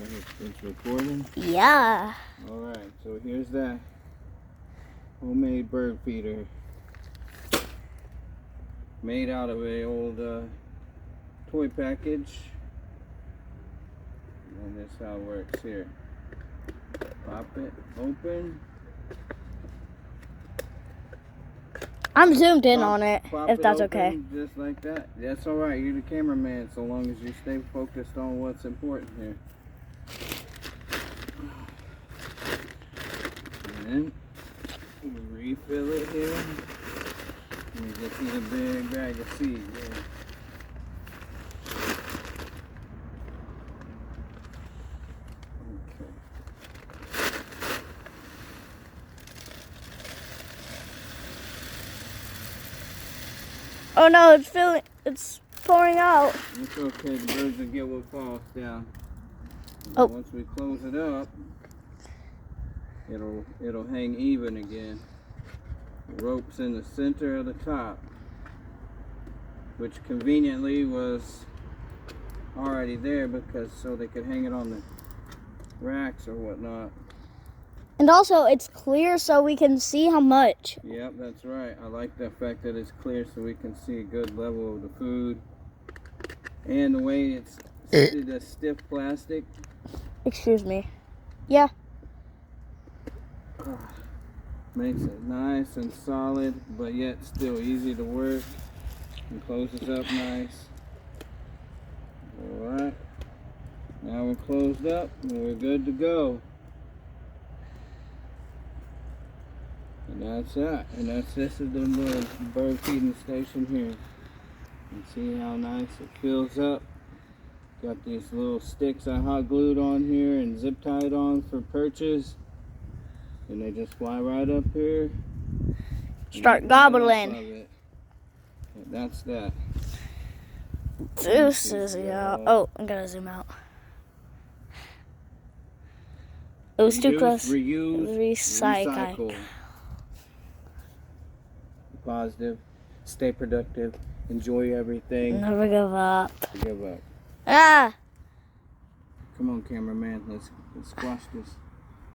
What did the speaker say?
It's recording? Yeah. Alright, so here's that homemade bird feeder. Made out of a old toy package. And this is how it works here. Pop it open. I'm zoomed in on it, Pop if that's it okay. open, just like that. That's alright, you're the cameraman, so long as you stay focused on what's important here. And then we refill it here. Let me get you the big bag of seeds here. Oh no, it's pouring out. It's okay, the birds will get what falls down. Oh. Once we close it up, it'll hang even again. The rope's in the center of the top, which conveniently was already there because so they could hang it on the racks or whatnot. And also, it's clear so we can see how much. Yep, that's right. I like the fact that it's clear so we can see a good level of the food. And the way it's the stiff plastic. Excuse me. Yeah. Makes it nice and solid, but yet still easy to work. And closes up nice. Alright. Now we're closed up and we're good to go. And that's that. And this is the little bird feeding station here. You see how nice it fills up. Got these little sticks I hot glued on here and zip tied on for perches. And they just fly right up here. Start gobbling. That's that. This is, yeah. Oh, I'm gonna zoom out. It was too close. Reuse, Recycle. Be positive. Stay productive. Enjoy everything. Never give up. Give up. Ah! Come on, cameraman. Let's squash this.